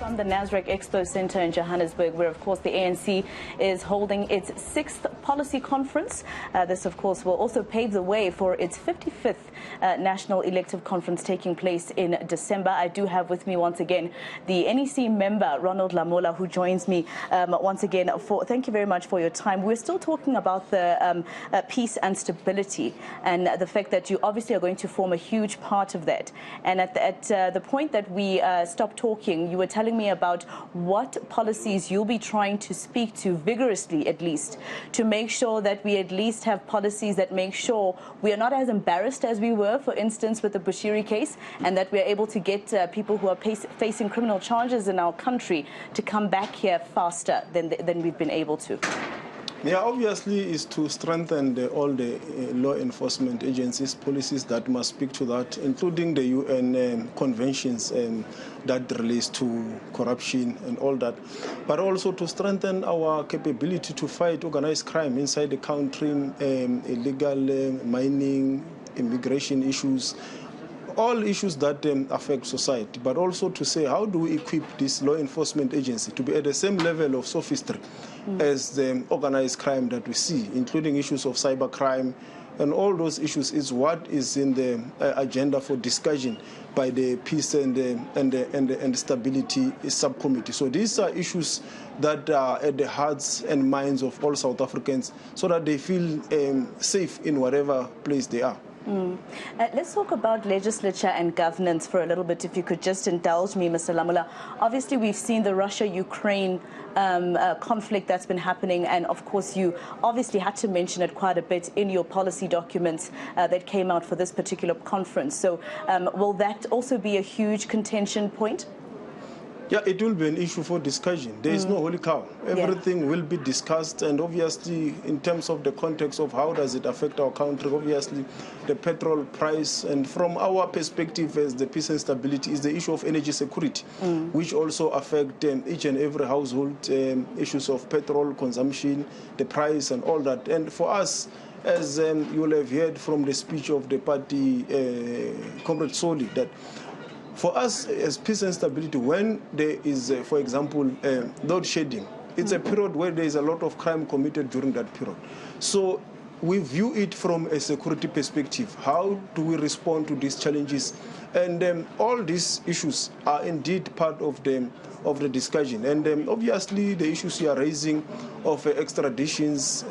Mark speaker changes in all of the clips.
Speaker 1: From the Nasrec Expo Center in Johannesburg, where, of course, the ANC is holding its 6th policy conference. This, of course, will also pave the way for its 55th National Elective Conference taking place in December. I do have with me once again the NEC member, Ronald Lamola, who joins me once again. Thank you very much for your time. We're still talking about the peace and stability and the fact that you obviously are going to form a huge part of that. And at the point that we stopped talking, you were telling me about what policies you'll be trying to speak to vigorously, at least, to make sure that we at least have policies that make sure we are not as embarrassed as we were, for instance, with the Bushiri case, and that we are able to get people who are facing criminal charges in our country to come back here faster than we've been able to.
Speaker 2: Yeah, obviously is to strengthen all the law enforcement agencies, policies that must speak to that, including the UN conventions that relates to corruption and all that, but also to strengthen our capability to fight organized crime inside the country, illegal mining, immigration issues, all issues that affect society, but also to say how do we equip this law enforcement agency to be at the same level of sophistry as the organized crime that we see, including issues of cybercrime, and all those issues is what is in the agenda for discussion by the Peace and Stability Subcommittee. So these are issues that are at the hearts and minds of all South Africans so that they feel safe in whatever place they are.
Speaker 1: Let's talk about legislature and governance for a little bit, if you could just indulge me, Mr. Lamola. Obviously, we've seen the Russia-Ukraine conflict that's been happening, and of course, you obviously had to mention it quite a bit in your policy documents that came out for this particular conference. So will that also be a huge contention point?
Speaker 2: Yeah, it will be an issue for discussion. There is no holy cow. Everything will be discussed, and obviously in terms of the context of how does it affect our country, obviously the petrol price, and from our perspective as the peace and stability is the issue of energy security, which also affect each and every household, issues of petrol consumption, the price and all that. And for us, as you will have heard from the speech of the party, Comrade Soli, that for us as peace and stability, when there is, for example, load shedding, it's a period where there is a lot of crime committed during that period. So we view it from a security perspective. How do we respond to these challenges? And all these issues are indeed part of the discussion. And obviously the issues you are raising of extraditions,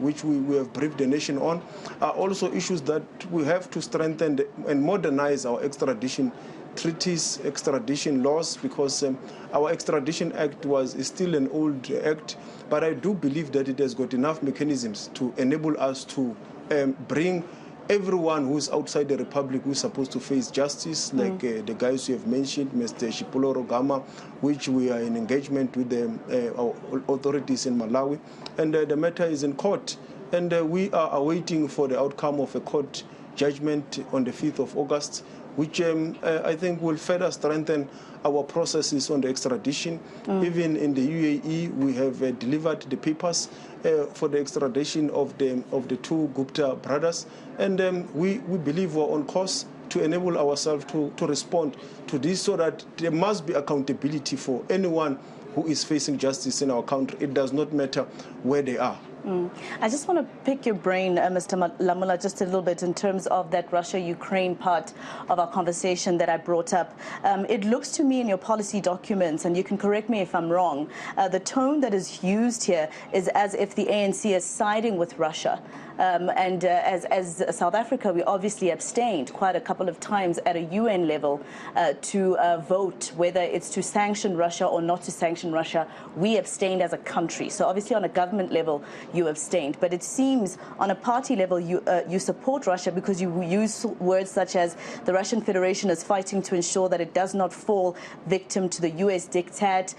Speaker 2: which we have briefed the nation on, are also issues that we have to strengthen and modernize our extradition treaties, extradition laws, because our Extradition Act is still an old act, but I do believe that it has got enough mechanisms to enable us to bring everyone who is outside the Republic who is supposed to face justice, like the guys you have mentioned, Mr. Shipolo Rogama, which we are in engagement with our authorities in Malawi, and the matter is in court, and we are awaiting for the outcome of a court judgment on the 5th of August, which I think will further strengthen our processes on the extradition. Even in the UAE, we have delivered the papers for the extradition of the two Gupta brothers, and we believe we're on course to enable ourselves to respond to this, so that there must be accountability for anyone who is facing justice in our country. It does not matter where they are.
Speaker 1: I just want to pick your brain, Mr. Lamola, just a little bit in terms of that Russia-Ukraine part of our conversation that I brought up. It looks to me in your policy documents, and you can correct me if I'm wrong, the tone that is used here is as if the ANC is siding with Russia. And as South Africa, we obviously abstained quite a couple of times at a UN level to vote whether it's to sanction Russia or not to sanction Russia. We abstained as a country. So obviously on a government level, you abstained. But it seems on a party level, you support Russia because you use words such as the Russian Federation is fighting to ensure that it does not fall victim to the US diktat.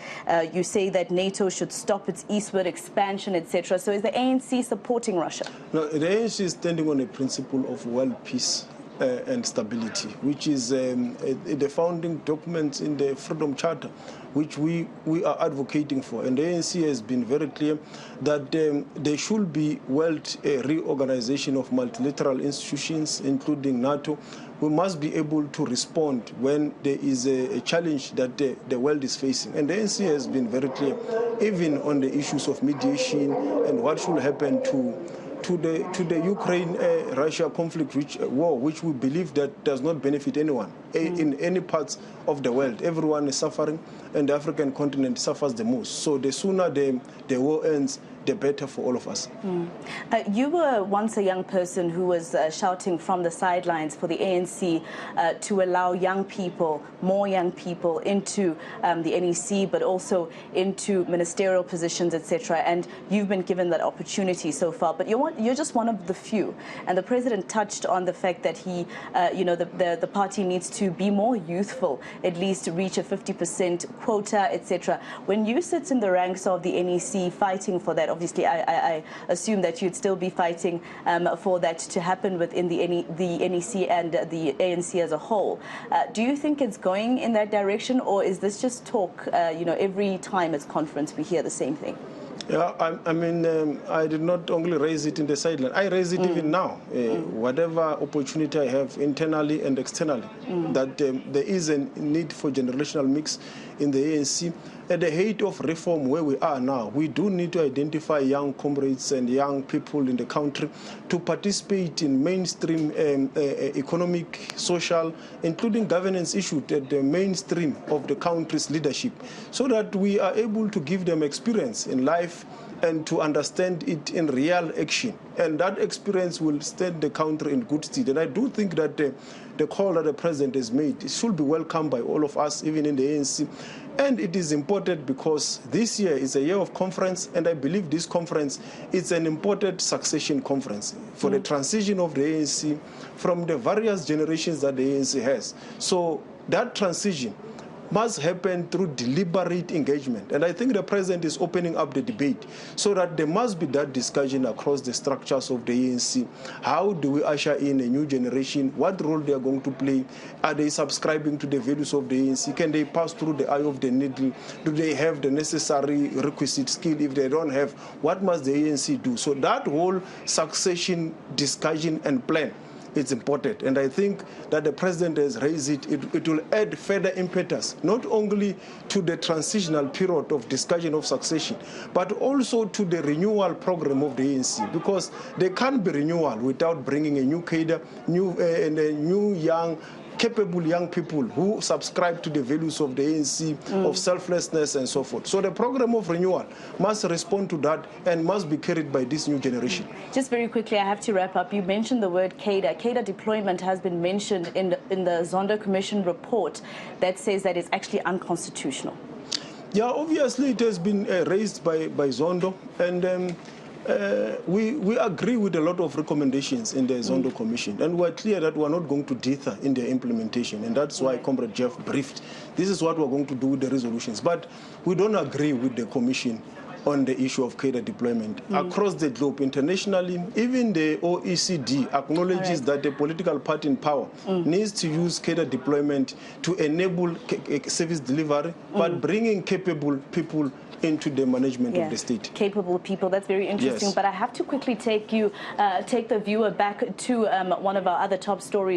Speaker 1: You say that NATO should stop its eastward expansion, etc. So is the ANC supporting Russia?
Speaker 2: No, the ANC is standing on a principle of world peace and stability, which is the founding documents in the Freedom Charter, which we are advocating for. And the ANC has been very clear that there should be world reorganization of multilateral institutions, including NATO, we must be able to respond when there is a challenge that the world is facing. And the ANC has been very clear, even on the issues of mediation and what should happen to the Ukraine-Russia conflict war, which we believe that does not benefit anyone in any parts of the world. Everyone is suffering, and the African continent suffers the most. So the sooner the war ends, the better for all of us.
Speaker 1: You were once a young person who was shouting from the sidelines for the ANC to allow young people, more young people, into the NEC, but also into ministerial positions, etc. And you've been given that opportunity so far. But you're just one of the few. And the president touched on the fact that he, the party needs to be more youthful, at least to reach a 50% quota, etc. When you sit in the ranks of the NEC fighting for that, obviously, I assume that you'd still be fighting for that to happen within the NEC and the ANC as a whole. Do you think it's going in that direction, or is this just talk? Every time it's conference, we hear the same thing.
Speaker 2: Yeah, I did not only raise it in the sideline. I raise it even now. Whatever opportunity I have internally and externally, that there is a need for generational mix in the ANC. At the height of reform where we are now, we do need to identify young comrades and young people in the country to participate in mainstream economic, social, including governance issues at the mainstream of the country's leadership, so that we are able to give them experience in life and to understand it in real action. And that experience will stand the country in good stead. And I do think that the call that the president has made should be welcomed by all of us, even in the ANC. And it is important because this year is a year of conference, and I believe this conference is an important succession conference for the transition of the ANC from the various generations that the ANC has. So that transition must happen through deliberate engagement. And I think the president is opening up the debate so that there must be that discussion across the structures of the ANC. How do we usher in a new generation? What role they are going to play? Are they subscribing to the values of the ANC? Can they pass through the eye of the needle? Do they have the necessary requisite skill? If they don't have, what must the ANC do? So that whole succession discussion and plan, it's important, and I think that the president has raised it. It will add further impetus, not only to the transitional period of discussion of succession, but also to the renewal program of the ANC, because there can't be renewal without bringing a new cadre, new young, capable young people who subscribe to the values of the ANC, of selflessness and so forth. So the program of renewal must respond to that and must be carried by this new generation.
Speaker 1: Just very quickly, I have to wrap up. You mentioned the word cadre. Cadre deployment has been mentioned in the Zondo Commission report that says that it's actually unconstitutional.
Speaker 2: Yeah, obviously it has been raised by Zondo, and we agree with a lot of recommendations in the Zondo Commission, and we're clear that we're not going to dither in their implementation, and that's why Comrade Jeff briefed. This is what we're going to do with the resolutions, but we don't agree with the Commission on the issue of cadre deployment. Across the globe, internationally, even the OECD acknowledges that the political party in power needs to use cadre deployment to enable service delivery, but bringing capable people into the management of the state.
Speaker 1: Capable people, that's very interesting.
Speaker 2: Yes.
Speaker 1: But I have to quickly take the viewer back to one of our other top stories.